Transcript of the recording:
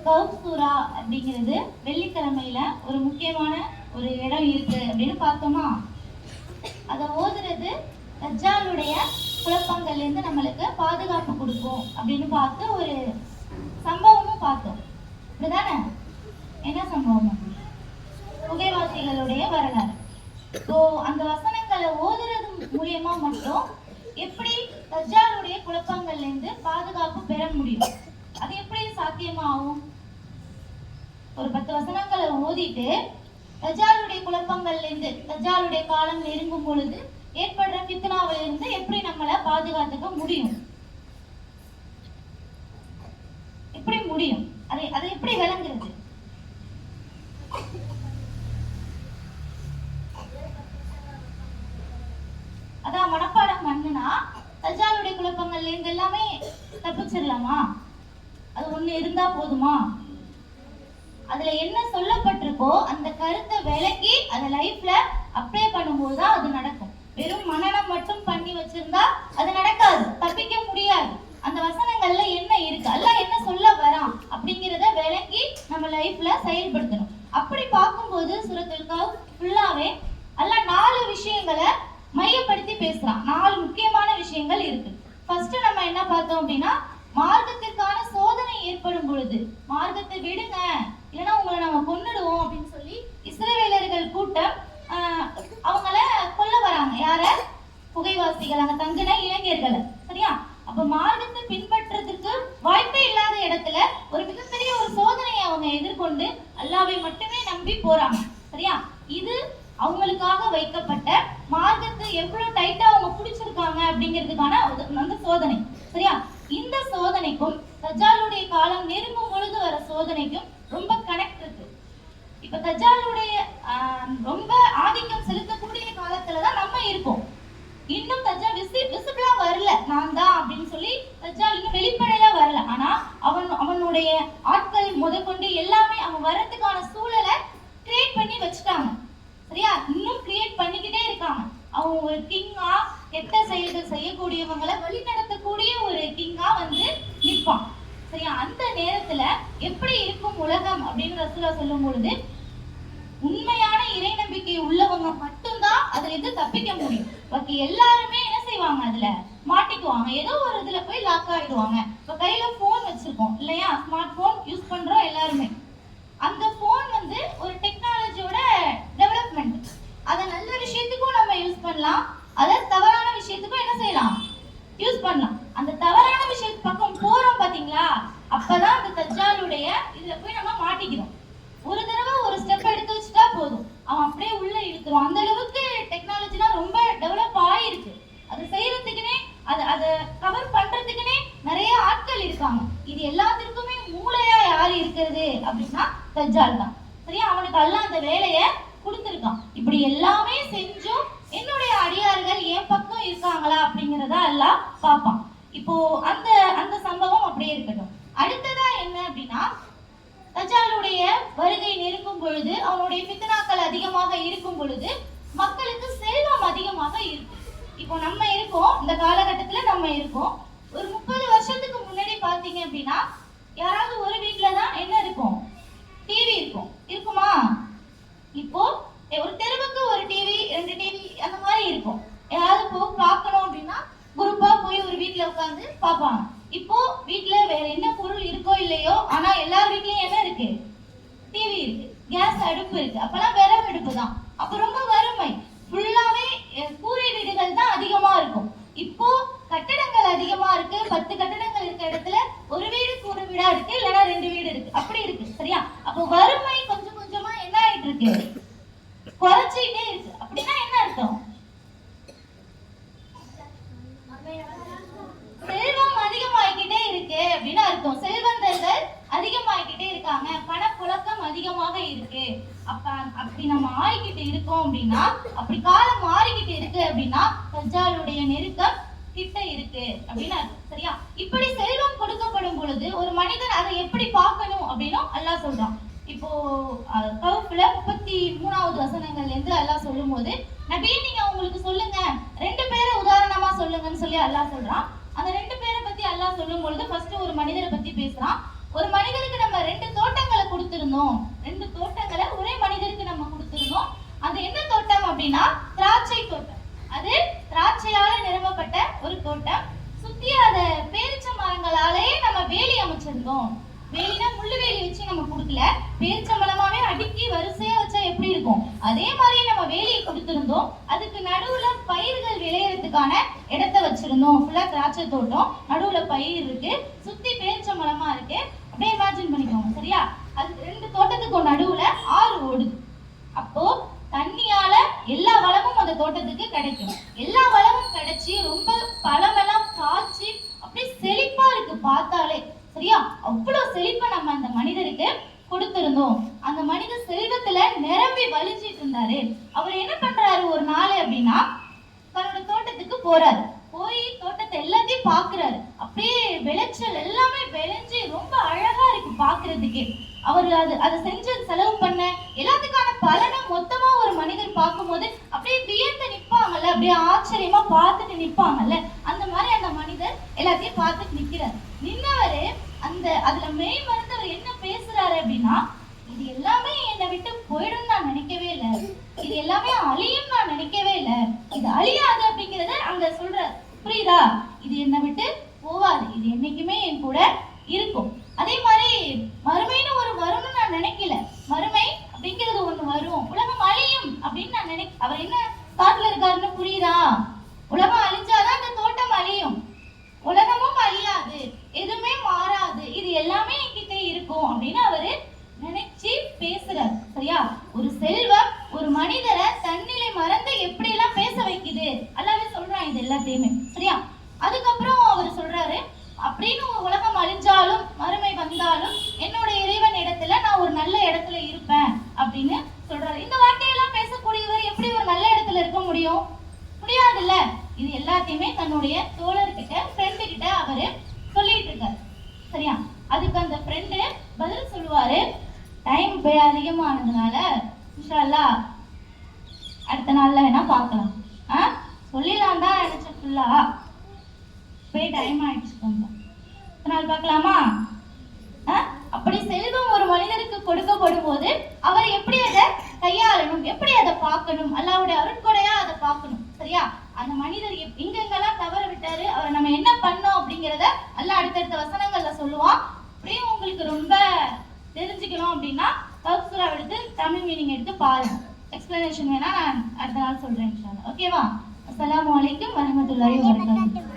கவுப் சூரா அப்படிங்கிறது வெள்ளிக்கிழமையில ஒரு முக்கியமான ஒரு இடம் இருக்கு அப்படின்னு பார்த்தோமா, அதை ஓதுறது தஜ்ஜாலுடைய குழப்பங்கள்ல இருந்து நம்மளுக்கு பாதுகாப்பு கொடுக்கும் அப்படின்னு பார்த்து ஒரு சம்பவமும் பார்த்தோம். இப்படிதானே? என்ன சம்பவம்? புகைவாசிகளுடைய வரலாறு. ஸோ அந்த வசனங்களை ஓதுறது மூலியமா மட்டும் எப்படி தஜ்ஜாலுடைய குழப்பங்கள்ல இருந்து பாதுகாப்பு பெற முடியும்? அது எப்படி சாத்தியமாகும்? ஒரு 10 வசனங்களை ஓதிட்டு தஜ்ஜாலுடைய குழப்பங்கள்ல இருந்து, தஜ்ஜாலுடைய காலம் நெருங்கும் பொழுது ஏற்படுற ஃபித்னாவில இருந்து எப்படி நம்மளை பாதுகாத்துக்க முடியும்? எப்படி முடியும்? அதை எப்படி விளங்குறது? அதான் மனப்பாடம் பண்ணுனா தஜ்ஜாலுடைய குழப்பங்கள்ல இருந்து எல்லாமே தப்பிச்சிடலாமா? அது ஒண்ணு இருந்தா போதுமா? அதுல என்ன சொல்லப்பட்டிருக்கோ அந்த கருத்தை விளக்கி அதை லைஃப்ல அப்ளை பண்ணும்போது தான் அது நடக்கும். வெறும் மனனம் மட்டும் பண்ணி வச்சிருந்தா அது நடக்காது, தப்பிக்க முடியாது. அந்த வசனங்கள்ல என்ன இருக்கு, அல்லாஹ் என்ன சொல்ல வரான் அப்படிங்கிறத விளக்கி நம்ம லைஃப்ல செயல்படுத்தணும். அப்படி பார்க்கும்போது சூரத்துல் கஹ்ஃப் ஃபுல்லாவே அல்லாஹ் 4 விஷயங்களை மையப்படுத்தி பேசுறான். 4 முக்கியமான விஷயங்கள் இருக்கு. ஃபர்ஸ்ட் நம்ம என்ன பார்த்தோம் அப்படின்னா, மார்க்கத்திற்கான சோதனை ஏற்படும் பொழுது மார்க்கத்தை விடுங்க, இல்லைன்னா உங்களை நம்ம கொன்னுடுவோம் அப்படின்னு சொல்லி இஸ்ரவேலர்கள் கூட்டம் அவங்கள கொல்ல வராங்க. யார? புகைவாசிகள், அங்க தங்கின இளைஞர்களை. சரியா? அப்ப மார்க்கத்தை பின்பற்றதுக்கு வாய்ப்பே இல்லாத இடத்துல ஒரு மிகப்பெரிய ஒரு சோதனையை அவங்க எதிர்கொண்டு அல்லாஹ்வை மட்டுமே நம்பி போறாங்க. சரியா? இது அவங்களுக்காக வைக்கப்பட்ட மார்க்கத்தை எவ்வளவு டைட்டா அவங்க பிடிச்சிருக்காங்க அப்படிங்கிறதுக்கான அந்த சோதனை. சரியா? இந்த சோதனைக்கும் தஜ்ஜாலுடைய காலம் நெருங்கும் பொழுது வர சோதனைக்கும் ரொம்ப கனெக்ட் இருக்கு. இப்ப தஜ்ஜாலுடைய ரொம்ப ஆதிக்கம் செலுத்தக்கூடிய காலத்துலதான் நம்ம இருக்கோம். இன்னும் தஜ்ஜால் விசிபிளா வரல, நான் தான் அப்படின்னு சொல்லி தஜ்ஜால் இன்னும் வெளிப்படையா வரல. ஆனா அவனுடைய ஆட்கள் முதற்கொண்டு எல்லாமே அவன் வர்றதுக்கான சூழலை கிரியேட் பண்ணி வச்சுட்டாங்க. சரியா? இன்னும் கிரியேட் பண்ணிக்கிட்டே இருக்காங்க. அவங்க ஒரு கிங்கா கெட்ட செயல்கள் செய்யக்கூடியவங்களை வழி நடத்தக்கூடிய ஒரு கிங்கா வந்து நிற்பான். சரியா? அந்த நேரத்துல எப்படி இருக்கும் உலகம் அப்படின்னு ரசூலுல்லாஹ் சொல்லும் பொழுது, உண்மையான இறை நம்பிக்கை உள்ளவங்க மட்டும்தான் அதுல இருந்து தப்பிக்க முடியும். பாக்கி எல்லாருமே என்ன செய்வாங்க? அதுல மாட்டிக்குவாங்க, ஏதோ ஒரு இதுல போய் லாக் ஆயிடுவாங்க. இப்ப கையில போன் வச்சிருக்கோம் இல்லையா, ஸ்மார்ட் போன் யூஸ் பண்றோம் எல்லாருமே. அந்த போன் வந்து ஒரு டெக்னாலஜியோட டெவலப்மெண்ட். அதை நல்ல விஷயத்துக்கும் நம்ம யூஸ் பண்ணலாம், அதை தவறான விஷயத்துக்கும் என்ன செய்யலாம்? யூஸ் பண்ணலாம். அந்த தவறான விஷயத்து பக்கம் போறோம் பாத்தீங்களா, அப்பதான் அந்த தஜ்ஜாலுடைய இதுல போய் நம்ம மாட்டிக்கிறோம். ஒரு தடவை ஒரு ஸ்டெப் எடுத்து வச்சுட்டா போதும், அவன் அப்படியே உள்ள இழுத்துருவான். அந்த அளவுக்கு டெக்னாலஜிலாம் ரொம்ப டெவலப் ஆயிருக்கு. அதை செய்யறதுக்குனே அதை கவர் பண்றதுக்குனே நிறைய ஆட்கள் இருக்காங்க. இது எல்லாத்திற்குமே மூளையா யார் இருக்கிறது அப்படின்னா தஜ்ஜால் தான். சரியா? அவனுக்கு அல்லாஹ் அந்த வேலையை கொடுத்துருக்கான். இப்படி எல்லாமே செஞ்சும் என்னுடைய அடியார்கள் என் பக்கம் இருக்காங்களா அப்படிங்கிறத அல்லாஹ் பார்ப்பான். இப்போ அந்த அந்த சம்பவம் அப்படியே இருக்கட்டும். அடுத்ததா என்ன அப்படின்னா, தஜ்ஜாலுடைய வருகை நெருங்கும் பொழுது, அவனுடைய ஃபித்னாக்கள் அதிகமாக இருக்கும் பொழுது மக்களுக்கு செல்வம் அதிகமாக இருக்கும். இப்போ நம்ம இருக்கோம், இந்த காலகட்டத்துல நம்ம இருக்கோம். ஒரு 30 வருஷத்துக்கு முன்னாடி பாத்தீங்க அப்படின்னா யாராவது ஒரு வீட்டுல தான் என்ன இருக்கும்? டிவி இருக்கும். இருக்குமா? இப்போ ஒரு தெருவுக்கு ஒரு டிவி, 2 டிவி அந்த மாதிரி இருக்கும். யாராவது போய் பார்க்கணும் அப்படின்னா குரூப்பா போய் ஒரு வீட்டுல உட்காந்து பார்ப்பாங்க. இப்போ வீட்டுல வேற என்ன பொருள் இருக்கோ இல்லையோ, ஆனா எல்லார் வீட்லயும் என்ன இருக்கு? டிவி இருக்கு, கேஸ் அடுப்பு இருக்கு. அப்பெல்லாம் விறகு அடுப்பு தான். அப்ப ரொம்ப வறுமை, ஃபுல்லாவே கூரை வீடுகள் தான் அதிகமா இருக்கும். இப்போ கட்டடங்கள் அதிகமா இருக்கு. 10 கட்டடங்கள் இருக்க இடத்துல ஒரு வீடு கூரை வீடா இருக்கு, இல்லைன்னா 2 வீடு இருக்கு, அப்படி இருக்கு. சரியா? அப்போ வறுமை கொஞ்சம் கொஞ்சமா என்ன ஆயிட்டு இருக்கு? குறைச்சிட்டே இருக்கு. அப்படின்னா என்ன அர்த்தம்? செல்வம் அதிகமாகிக்கிட்டே இருக்கு அப்படின்னு அர்த்தம். செல்வந்தர்கள் அதிகமாகிக்கிட்டே இருக்காங்க, பணப்புழக்கம் அதிகமாக இருக்கு. அப்படி நம்ம ஆகிக்கிட்டு இருக்கோம் அப்படின்னா, அப்படி காலம் மாறிக்கிட்டு இருக்கு அப்படின்னா தஜ்ஜாலுடைய நெருக்கம் கிட்ட இருக்கு அப்படின்னு அர்த்தம். சரியா? இப்படி செல்வம் கொடுக்கப்படும் பொழுது ஒரு மனிதன் அதை எப்படி பார்க்கணும் அப்படின்னு அல்லாஹ் சொல்றான். இப்போ கஹ்ஃப்ல 33வது வசனங்கள்ல இருந்து அல்லாஹ் சொல்லும் போது, நபியே நீங்க உங்களுக்கு சொல்லுங்க, 2 பேரை உதாரணமா சொல்லுங்கன்னு சொல்லி அல்லாஹ் சொல்றான். அந்த 2 பேரை பத்தி அல்லாஹ் சொல்லும் பொழுது ஃபர்ஸ்ட் ஒரு மனிதரை பத்தி பேசுறான். ஒரு மனிதருக்கு நம்ம 2 தோட்டங்களை கொடுத்திருந்தோம். 2 தோட்டங்களை ஒரே மனிதருக்கு நம்ம கொடுத்திருந்தோம். அது என்ன தோட்டம் அப்படின்னா திராட்சை தோட்டம். அது திராட்சையால நிரம்பப்பட்ட ஒரு தோட்டம். சுத்தி அத பேரிச்ச மரங்களாலே நம்ம வேலி அமைச்சிருந்தோம். வேலினா முள்ளு வேலி வச்சு நம்ம கொடுக்கல, பேரிச்ச மரமாவே அடுக்கி வரிசையா வச்சா எப்படி இருக்கும் அதே மாதிரி நம்ம வேலியை கொடுத்திருந்தோம். அதுக்கு நடுவுல பயிர்கள் விளையறதுக்கான இடத்தை வச்சிருந்தோம். ஃபுல்லா திராட்சை தோட்டம், நடுவுல பயிர் இருக்கு, சுத்தி பேரிச்ச மரமா இருக்கு. அப்படியே இமேஜின் பண்ணிக்கோங்க. சரியா? அது 2 தோட்டத்துக்கும் நடுவுல ஆறு ஓடுது. அப்போ தண்ணியால எல்லா வளமும் அந்த தோட்டத்துக்கு கிடைக்கும். எல்லா வளமும் கிடைச்சி ரொம்ப பழமெல்லாம் காய்ச்சி அப்படியே செழிப்பா இருக்கு பார்த்தாலே. சரியா? அவ்வளவு செழிப்பை நம்ம அந்த மனிதருக்கு கொடுத்திருந்தோம். அந்த மனிதர் செல்வத்துல நிரம்பி வலிஞ்சிட்டு இருந்தாரு. அவர் என்ன பண்றாரு ஒரு நாள் அப்படின்னா தன்னோட தோட்டத்துக்கு போறாரு. போய் தோட்டத்தை எல்லாத்தையும் பாக்குறாரு. அப்படியே விளைச்சல் எல்லாமே விளைஞ்சி ரொம்ப அழகா இருக்கு பாக்குறதுக்கே. அவர் அதை செஞ்சு செலவு பண்ண எல்லாத்துக்கான பலனை மொத்தமா ஒரு மனிதர் பார்க்கும்போது அப்படியே வியந்து நிற்பாங்கல்ல, அப்படியே ஆச்சரியமா பார்த்துட்டு நிற்பாங்கல்ல, அந்த மாதிரி அந்த மனிதர் எல்லாத்தையும் பார்த்துட்டு நிக்கிறார். நின்னவரு அதுல மெய் மறந்தவர் என்ன பேசுறாரு அப்படின்னா, இது எல்லாமே என்னை விட்டு போயிடும் நான் நினைக்கவே இல்லை, இது எல்லாமே அழியும் நான் நினைக்கவே இல்லை, இது அழியாது அப்படிங்கறத அங்க சொல்ற. புரியுதா? இது என்னை விட்டு போவாது, இது என்னைக்குமே என் கூட இருக்கும். அதே மாதிரி மறுமைன்னு ஒரு வரும்னு நான் நினைக்கல, மறுமை அப்படிங்கிறது ஒண்ணு வரும், உலகம் அழியும் அப்படின்னு நான் அவர் என்ன காட்டுல இருக்காருன்னு புரியுதா? உலகம் அழிஞ்சாதான் அந்த தோட்டம் அழியும், உலகமும் அழியாது, எதுவுமே மாறாது, இது எல்லாமே என்கிட்ட இருக்கும் அப்படின்னு அவரு நினைச்சு பேசுறாரு. சரியா? ஒரு செல்வம் ஒரு மனிதரை தன்னிலை மறந்து எப்படி எல்லாம் பேச வைக்குது அல்லாவே சொல்றான் இது எல்லாத்தையுமே. சரியா? அதுக்கப்புறம் அவர் சொல்றாரு, அப்படின்னு உலகம் அழிஞ்சாலும் மறுமை வந்தாலும் என்னோட இறைவன் இடத்துல நான் ஒரு நல்ல இடத்துல இருப்பேன் அப்படின்னு சொல்றாரு. இந்த வார்த்தையெல்லாம் பேசக்கூடியவர் எப்படி ஒரு நல்ல இடத்துல இருக்க முடியும்? முடியாதுல்ல. இது எல்லாத்தையுமே தன்னுடைய தோழர்கிட்ட ஃப்ரெண்டு கிட்ட அவரு சொல்லிட்டு இருக்காரு. சரியா? அதுக்கு அந்த ஃப்ரெண்டு பதில் சொல்லுவாரு, டைம் இப்போ அதிகமானதுனால இன்ஷா அல்லாஹ் அடுத்த நாள்ல வேணா பார்க்கலாம். சொல்லிடலாம் தான் நினைச்சேன், ஃபுல்லா போய் டைம் ஆயிடுச்சு, கொஞ்சம் அடுத்த நாள் பார்க்கலாமா? அப்படி செல்வம் ஒரு மனிதருக்கு கொடுக்கப்படும் போது அவர் எப்படி அதை கையாளணும், எப்படி அதை பார்க்கணும், அல்லாஹ்வுடைய அருட்கொடையா அதை பார்க்கணும். சரியா? அந்த மனிதர் எங்கெங்கெல்லாம் தவற விட்டாரு, அவரை நம்ம என்ன பண்ணோம் அப்படிங்கிறத அல்லாஹ் அடுத்தடுத்த வசனங்கள்ல சொல்லுவான். அப்படியே உங்களுக்கு ரொம்ப தெரிஞ்சுக்கணும் அப்படின்னா தஃப்சீரா எடுத்து தமிழ் மீனிங் எடுத்து பாருங்க. எக்ஸ்பிளனேஷன் வேணா நான் அடுத்த நாள் சொல்றேன் இன்ஷா அல்லாஹ். ஓகேவா? அஸ்ஸலாமு அலைக்கும் வரஹ்மத்துல்லாஹி வபரகாத்துஹு.